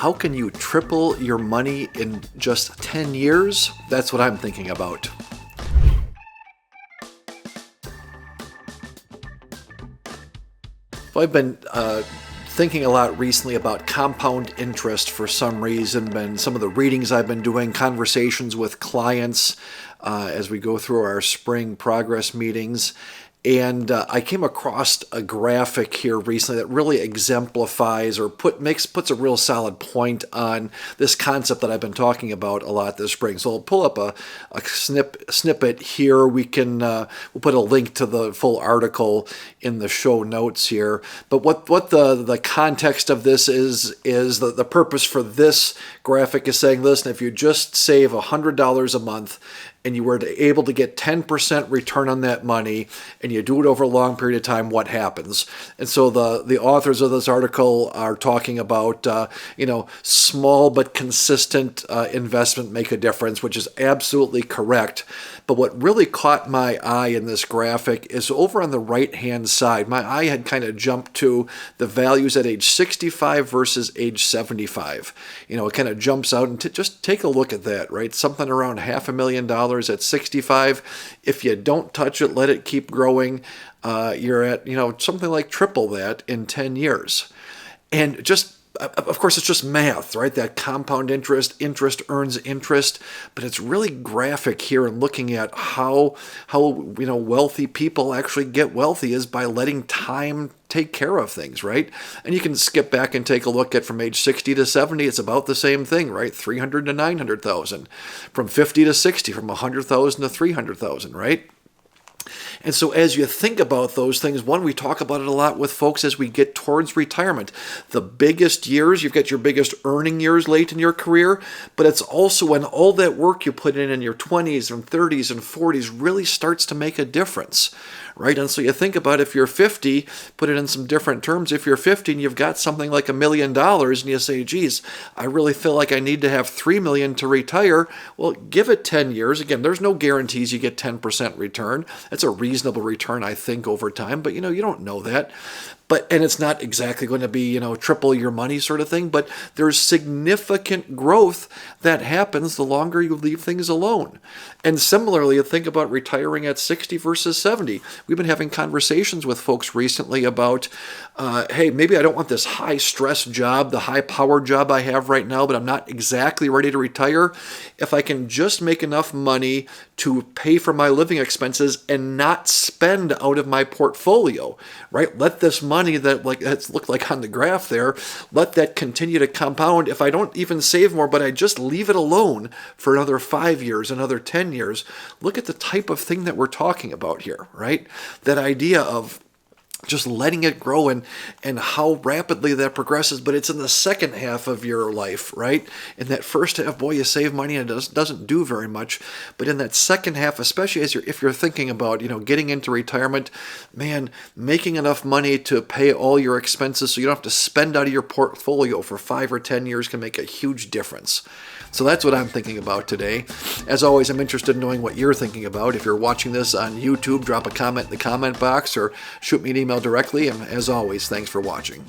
How can you triple your money in just 10 years? That's what I'm thinking about. So I've been thinking a lot recently about compound interest for some reason, and some of the readings I've been doing, conversations with clients as we go through our spring progress meetings. And I came across a graphic here recently that really exemplifies or puts a real solid point on this concept that I've been talking about a lot this spring. So I'll pull up a snippet here. We'll put a link to the full article in the show notes here. But what the context of this is the purpose for this graphic is saying, listen, if you just save $100 a month and you were able to get 10% return on that money, and you do it over a long period of time, what happens? And so the authors of this article are talking about, small but consistent investment make a difference, which is absolutely correct. But what really caught my eye in this graphic is over on the right-hand side. My eye had kind of jumped to the values at age 65 versus age 75. It kind of jumps out, and just take a look at that, right? Something around $500,000 at 65. If you don't touch it, let it keep growing, you're at, something like triple that in 10 years. And just, of course, it's just math, right? That compound interest earns interest, but it's really graphic here and looking at how wealthy people actually get wealthy is by letting time take care of things, right? And you can skip back and take a look at from age 60 to 70, it's about the same thing, right? 300 to 900,000. From 50 to 60, from 100,000 to 300,000, right? And so as you think about those things, one, we talk about it a lot with folks as we get towards retirement. The biggest years, you've got your biggest earning years late in your career, but it's also when all that work you put in your 20s and 30s and 40s really starts to make a difference, right? And so you think about if you're 50, put it in some different terms. If you're 50 and you've got something like $1 million and you say, geez, I really feel like I need to have $3 million to retire. Well, give it 10 years. Again, there's no guarantees you get 10% return. That's a reasonable return, I think, over time, but you don't know that. And it's not exactly going to be, triple your money sort of thing, but there's significant growth that happens the longer you leave things alone. And similarly, think about retiring at 60 versus 70. We've been having conversations with folks recently about, hey, maybe I don't want this high stress job, the high power job I have right now, but I'm not exactly ready to retire. If I can just make enough money to pay for my living expenses and not spend out of my portfolio, right? Let this money that's looked like on the graph there, let that continue to compound. If I don't even save more, but I just leave it alone for another 5 years, another 10 years, look at the type of thing that we're talking about here, right? That idea of just letting it grow and how rapidly that progresses, but it's in the second half of your life, right? In that first half, boy, you save money and it doesn't do very much. But in that second half, especially if you're thinking about, getting into retirement, man, making enough money to pay all your expenses so you don't have to spend out of your portfolio for 5 or 10 years can make a huge difference. So that's what I'm thinking about today. As always, I'm interested in knowing what you're thinking about. If you're watching this on YouTube, drop a comment in the comment box or shoot me an email directly. And as always, thanks for watching.